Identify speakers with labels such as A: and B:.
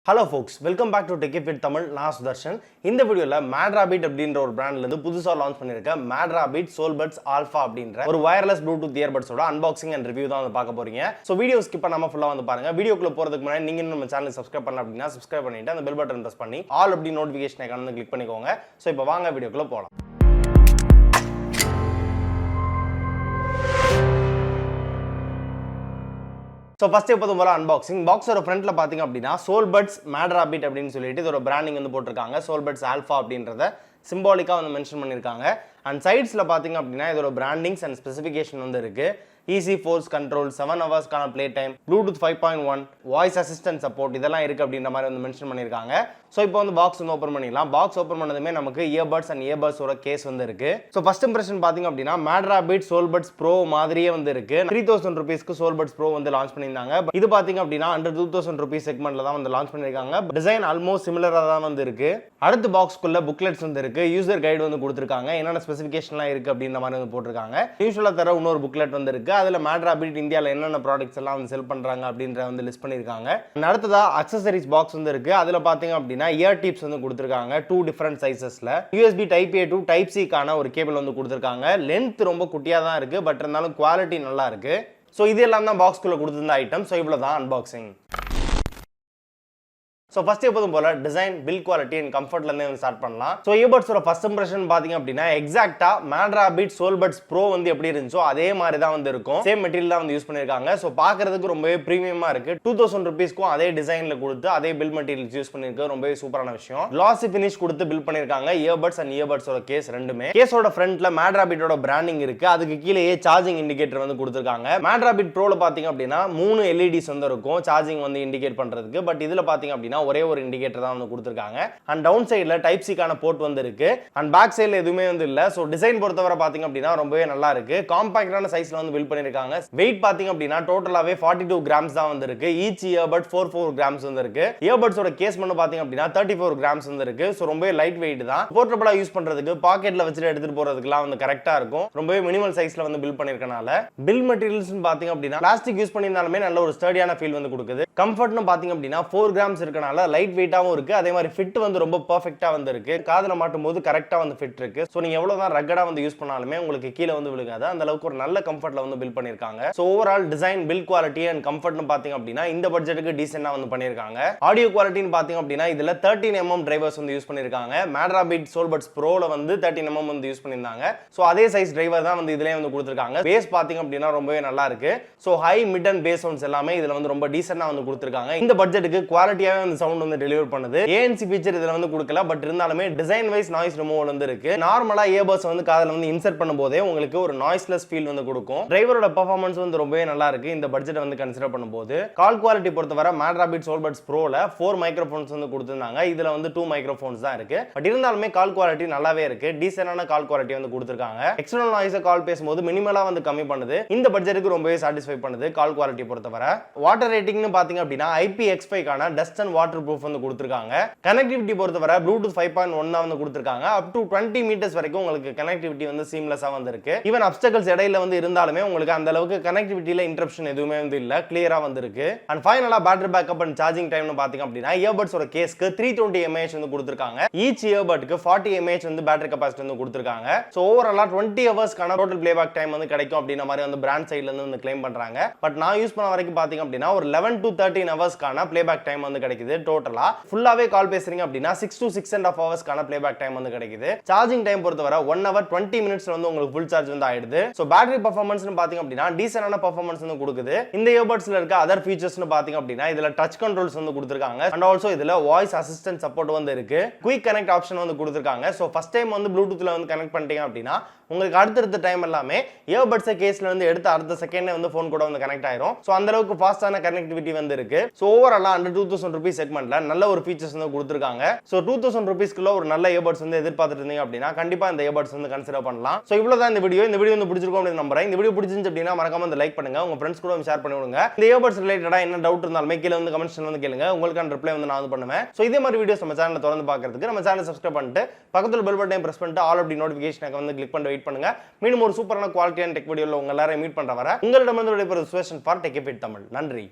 A: Hello folks, welcome back to Techie Tamil. நான் சுதர்ஷன். இந்த வீடியோல MadRabbit அப்படின்ற ஒரு பிராண்ட்ல இருந்து புதுசா லான்ச் பண்ணிருக்க MadRabbit SoulBuds Alpha அப்படின்ற ஒரு வயர்லெஸ் ப்ளூடூத் இயர்பட்ஸோட அன்பாக்சிங் அண்ட் ரிவ்யூ தான் வந்து பார்க்க போறீங்க. சோ வீடியோ ஸ்கிப் பண்ணாம ஃபுல்லா வந்து பாருங்க. வீடியோக்குள்ள போறதுக்கு முன்னாடி நீங்க நம்ம சேனலை சப்ஸ்கிரைப் பண்ணல அப்படினா சப்ஸ்கிரைப் பண்ணிட்டு அந்த பெல் பட்டன் பிரஸ் பண்ணி ஆல் அப்படி நோட்டிஃபிகேஷன் ஐகானை வந்து கிளிக் பண்ணிக்கோங்க. சோ இப்போ வாங்க வீடியோக்குள்ள போலாம். So first எப்போதும் போல unboxing பாக்ஸோட ஃப்ரண்ட்ல பாத்தீங்க அப்படினா SoulBuds MadRabbit அப்படினு சொல்லிட்டு இதோட பிராண்டிங் வந்து போட்டுருக்காங்க. SoulBuds Alpha அப்படின்றத சிம்பாலிக்கா வந்து மென்ஷன் பண்ணிருக்காங்க. அண்ட் சைட்ஸ்ல பாத்தீங்க அப்படினா இதோட பிராண்டிங்ஸ் அண்ட் ஸ்பெசிஃபிகேஷன் வந்து இருக்கு. Easy force control, 7 hours கான play time, Bluetooth 5.1, voice assistant support இதெல்லாம் இருக்கு அப்படின்ற மாதிரி வந்து மென்ஷன் பண்ணிருக்காங்க. சோ இப்போ வந்து பாக்ஸ் வந்து ஓபன் பண்ணிடலாம். பாக்ஸ் ஓபன் பண்ணதுமே நமக்கு இயர்பட்ஸ் அண்ட் இயர்பட்ஸ் ஓட கேஸ் வந்து இருக்கு. சோ ஃபர்ஸ்ட் இம்ப்ரஷன் பாத்தீங்க அப்படினா MadRabbit SoulBuds Pro மாதிரியே வந்து இருக்கு. 3000 ரூபீஸ்க்கு SoulBuds Pro வந்து லான்ச் பண்ணிருந்தாங்க. இது பாத்தீங்க அப்படினா under 2000 ரூபீஸ் செக்மெண்ட்ல தான் வந்து லான்ச் பண்ணிருக்காங்க. டிசைன் ஆல்மோஸ்ட் சிமிலரா தான் வந்து இருக்கு. அடுத்து பாக்ஸ்க்குள்ள புக்லெட்ஸ் வந்து இருக்கு. யூசர் கைடு வந்து கொடுத்திருக்காங்க. என்னென்ன ஸ்பெசிஃபிகேஷன்லாம் இருக்கு அப்படின்ற மாதிரி வந்து போட்டுருக்காங்க. யூசுவலா தர இன்னொரு புக்லெட் வந்து இருக்கு. அதுல MadRabbit இந்தியால என்னென்ன ப்ராடக்ட்ஸ் எல்லாம் வந்து செல் பண்றாங்க அப்படின்ற வந்து லிஸ்ட் பண்ணிருக்காங்க. அடுத்ததா அக்சஸரிஸ் பாக்ஸ் வந்து இருக்கு. அதுல பாத்தீங்க அப்படினா இயர் டிப்ஸ் வந்து கொடுத்திருக்காங்க. 2 different சைஸஸ்ல USB Type A to Type C கான ஒரு கேபிள் வந்து கொடுத்திருக்காங்க. லெந்த் ரொம்ப குட்டியா தான் இருக்கு. பட் இருந்தாலும் குவாலிட்டி நல்லா இருக்கு. சோ இது எல்லாம் தான் பாக்ஸ்க்குள்ள கொடுத்திருந்த ஐட்டம். சோ இவ்வளவு தான் அன்பாக்சிங். So first எப்போதும் போல டிசைன், பில்ட் குவாலிட்டி அண்ட் கம்ஃபர்ட்ல இருந்து வந்து ஸ்டார்ட் பண்ணலாம். சோ இயர்பட்ஸோட ஃபர்ஸ்ட் இம்ப்ரஷன் பாத்தீங்க அப்படினா எக்ஸாக்ட்டா MadRabbit SoulBuds Pro வந்து எப்படி இருந்துச்சோ அதே மாதிரி தான் வந்து இருக்கும். சேம் மெட்டீரியல் தான் வந்து யூஸ் பண்ணிருக்காங்க. சோ பார்க்கிறதுக்கு ரொம்பவே பிரீமியமா இருக்கு. 2000 ரூபீஸ்க்கும் அதே டிசைன்ல கொடுத்து அதே பில்ட் மெட்டீரியல்ஸ் யூஸ் பண்ணிருக்கு. ரொம்பவே சூப்பரான விஷயம். கிளாசி ஃபினிஷ் கொடுத்து பில்ட் பண்ணிருக்காங்க. இயர்பட்ஸ் அண்ட் இயர்பட்ஸோட கேஸ் ரெண்டுமே. கேஸோட ஃப்ரண்ட்ல MadRabbitோட பிராண்டிங் இருக்கு. அதுக்கு கீழேயே சார்ஜிங் இண்டிகேட்டர் வந்து கொடுத்திருக்காங்க. MadRabbit Proல பாத்தீங்க அப்படினா 3 LEDs வந்து இருக்கும் சார்ஜிங் வந்து இண்டிகேட் பண்றதுக்கு. பட் இதுல பாத்தீங்க அப்படினா ஒரே ஒரு இண்டிகேட்டர் தான் வந்து கொடுத்திருக்காங்க. அண்ட் டவுன் சைடுல டைப் சி கான போர்ட் வந்து இருக்கு. அண்ட் பேக் சைடுல எதுவுமே வந்து இல்ல. சோ டிசைன் பொறுத்தவரை பாத்தீங்க அப்படினா ரொம்பவே நல்லா இருக்கு. காம்பாக்டான சைஸ்ல வந்து பில்ட் பண்ணிருக்காங்க. வெயிட் பாத்தீங்க அப்படினா டோட்டலாவே 42 கிராம்ஸ் தான் வந்து இருக்கு. ஈச் இயர்பட் 4 கிராம்ஸ் வந்து இருக்கு. இயர்பட்ஸோட கேஸ் மட்டும் பாத்தீங்க அப்படினா 34 கிராம்ஸ் வந்து இருக்கு. சோ ரொம்பவே லைட் வெயிட் தான். போர்ட்டபிளா யூஸ் பண்றதுக்கு பாக்கெட்ல வச்சிட்டு எடுத்துட்டு போறதுக்குலாம் வந்து கரெக்ட்டா இருக்கும். ரொம்பவே மினிமல் சைஸ்ல வந்து பில்ட் பண்ணிருக்கனால பில்ட் மெட்டீரியல்ஸ் பாத்தீங்க அப்படினா பிளாஸ்டிக் யூஸ் பண்ணிருந்தாலுமே நல்ல ஒரு ஸ்டடியான ஃபீல் வந்து கொடுக்குது. கம்ஃபர்ட்னு பாத்தீங்க அப்படினா 4 கிராம்ஸ் இருக்கனால லைட் வெயிட்டாவும் இருக்கு. அதே மாதிரி ஃபிட் வந்து ரொம்ப பெர்ஃபெக்ட்டா வந்து இருக்கு. காதுல மாட்டும்போது கரெக்ட்டா வந்து ஃபிட் இருக்கு. சோ நீங்க எவ்வளவுதான் ரக்கடா வந்து யூஸ் பண்ணாலுமே உங்களுக்கு கீழ வந்து விழுகாது. அந்த அளவுக்கு ஒரு நல்ல கம்ஃபர்ட்ல வந்து பில்ட் பண்ணிருக்காங்க. So overall design, build quality and கம்ஃபர்ட்னு பாத்தீங்க அப்படினா இந்த பட்ஜெட்டுக்கு டீசென்ட்டா வந்து பண்ணிருக்காங்க. ஆடியோ குவாலிட்டின்னு பாத்தீங்க அப்படினா இதுல 13mm டிரைவர்ஸ் வந்து யூஸ் பண்ணிருக்காங்க. MadRabbit SoulBuds Proல வந்து 13mm வந்து யூஸ் பண்ணிருந்தாங்க. சோ அதே சைஸ் டிரைவர் தான் வந்து இதுலயே வந்து கொடுத்திருக்காங்க. பேஸ் பாத்தீங்க அப்படினா ரொம்பவே நல்லா இருக்கு. So high, mid and bass sounds எல்லாமே இதுல வந்து ரொம்ப டீசென்ட்டா வந்து கொடுத்திருக்காங்க. இந்த பட்ஜெட்டுக்கு குவாலிட்டியாவே வந்து சவுண்ட் வந்து டெலிவர் பண்ணுது. ANC ஃபீச்சர் இதுல வந்து கொடுக்கல. பட் இருந்தாலுமே டிசைன் வைஸ் நாய்ஸ் ரிமூவல் வந்து இருக்கு. நார்மலா இயர்பட்ஸ் வந்து காதுல வந்து இன்சர்ட் பண்ணும்போதே உங்களுக்கு ஒரு நாய்ஸ்லெஸ் ஃபீல் வந்து கொடுக்கும். டிரைவரோட பெர்ஃபார்மன்ஸ் வந்து ரொம்பவே நல்லா இருக்கு. இந்த பட்ஜெட் வந்து கன்சிடர் பண்ணும்போது கால் குவாலிட்டி பொறுத்தவரை MadRabbit SoulBuds Proல 4 மைக்ரோஃபோன்ஸ் வந்து கொடுத்திருந்தாங்க. இதுல வந்து 2 மைக்ரோஃபோன்ஸ் தான் இருக்கு. பட் இருந்தாலுமே கால் குவாலிட்டி நல்லாவே இருக்கு. டீசென்ட்டான கால் குவாலிட்டி வந்து கொடுத்திருக்காங்க. எக்ஸ்டர்னல் நாய்ஸை கால் பேசும்போது மினிமலா வந்து கம்மி பண்ணுது. இந்த பட்ஜெட்டுக்கு ரொம்பவே சாட்டிஸ்ஃபை பண்ணுது கால் குவாலிட்டி பொறுத்தவரை. வாட்டர் ரேட்டிங்னு பாத்தீங்க அப்படினா IPX5 கான டஸ்ட் அண்ட் வாட்டர் ப்ரூஃப் வந்து கொடுத்திருக்காங்க. கனெக்டிவிட்டி பொறுத்தவரை Bluetooth 5.1 தான் வந்து கொடுத்திருக்காங்க. அப் டு 20 மீட்டர்ஸ் வரைக்கும் உங்களுக்கு கனெக்டிவிட்டி வந்து சீம்லெஸ்ஸா வந்து இருக்கு. ஈவன் அப்ஸ்டக்கிள்ஸ் இடையில வந்து இருந்தாலுமே உங்களுக்கு அந்த அளவுக்கு கனெக்டிவிட்டில இன்டரப்ஷன் எதுவுமே வந்து இல்ல. கிளியரா வந்து இருக்கு. அண்ட் ஃபைனலா பேட்டரி பேக்கப் அண்ட் சார்ஜிங் டைம்னு பாத்தீங்க அப்படினா இயர்பட்ஸோட கேஸ்க்கு 320 mAh வந்து கொடுத்திருக்காங்க. ஈச் இயர்பட்க்கு 40 mAh வந்து பேட்டரி கெபாசிட்டி வந்து கொடுத்திருக்காங்க. சோ ஓவராலா 20 ஹவர்ஸ்க்கான டோட்டல் பிளேபேக் டைம் வந்து கிடைக்கும் அப்படின மாதிரி வந்து பிராண்ட் சைடுல இருந்து வந்து கிளைம் பண்றாங்க. பட் நான் யூஸ் பண்ண வரைக்கும் பாத்தீங்க அப்படினா ஒரு 11 to 13 ஹவர்ஸ்க்கான பிளேபேக் டைம் வந்து கிடைக்குது. டோட்டலா ஃபுல்லாவே கால் பேசுறீங்க அப்படினா 6 to 6.5 ஹவர்ஸ்க்கான பிளேபேக் டைம் வந்து கிடைக்குது. சார்ஜிங் டைம் பொறுத்தவரை 1 hour 20 மினிட்ஸ்ல வந்து உங்களுக்கு ஃபுல் சார்ஜ் வந்து ஆயிடுது. சோ பேட்டரி பெர்ஃபார்மன்ஸ்னு பாத்தீங்க அப்படினா டீசென்ட்டான பெர்ஃபார்மன்ஸ் வந்து கொடுக்குது. இந்த இயர்பட்ஸ்ல இருக்க அதர் ஃபீச்சர்ஸ்னு பாத்தீங்க அப்படினா இதுல டச் கண்ட்ரோல்ஸ் வந்து கொடுத்திருக்காங்க. அண்ட் ஆல்சோ இதுல வாய்ஸ் அசிஸ்டன்ட் சப்போர்ட் வந்து இருக்கு. குயிக் கனெக்ட் ஆப்ஷன் வந்து கொடுத்திருக்காங்க. சோ ஃபர்ஸ்ட் டைம் வந்து ப்ளூடூத்ல வந்து கனெக்ட் பண்ணிட்டீங்க அப்படினா உங்களுக்கு அடுத்த டைம் எல்லாமே இயர்பட்ஸ் கேஸ்ல வந்து எடுத்து அடுத்த செகண்ட்ல வந்து போன் கூட வந்து கனெக்ட் ஆயிரும். சோ அந்த அளவுக்கு ஃபாஸ்டான கனெக்டிவிட்டி வந்து இருக்கு. சோ ஓவராலா under 2000 ரூபீஸ் செக்மெண்ட்ல நல்ல ஒரு ஃபீச்சர்ஸ் வந்து கொடுத்திருக்காங்க. சோ 2000 ரூபீஸ்க்குள்ள ஒரு நல்ல இயர்பட்ஸ் வந்து எதிர்பார்த்துட்டு இருந்தீங்க அப்படினா கண்டிப்பா இந்த இயர்பட்ஸ் வந்து கன்சிடர் பண்ணலாம். சோ இவ்வளவுதான் இந்த வீடியோ வந்து பிடிச்சிருக்கும் அப்படின்னு நம்புறேன். இந்த வீடியோ பிடிச்சிருந்துச்சு அப்படினா மறக்காம இந்த லைக் பண்ணுங்க. உங்க ஃப்ரெண்ட்ஸ் கூட ஷேர் பண்ணி விடுங்க. இந்த இயர்பட்ஸ் ரிலேட்டடா என்ன டவுட் இருந்தாலுமே கீழ வந்து கமெண்ட்ஸ்ல வந்து கேளுங்க. உங்களுக்கான ரிப்ளை வந்து நான் வந்து பண்ணுவேன். சோ இதே மாதிரி வீடியோஸ் நம்ம சேனலை தொடர்ந்து பார்க்கிறதுக்கு நம்ம சேனலை சப்ஸ்கிரைப் பண்ணிட்டு பக்கத்துல பெல் பட்டனை பிரஸ் பண்ணிட்டு ஆல் அப்படி நோட்டிஃபிகேஷன் வந்து கிளிக் பண்ணி வெயிட் பண்ணுங்க. மீண்டும் ஒரு சூப்பரான குவாலிட்டியான டெக் வீடியோல உங்க எல்லாரையும் மீட் பண்ற வர உங்களிடமிருந்து விடைபெறுவது சுவேஷன் ஃபார் டெக்கி தமிழ். நன்றி.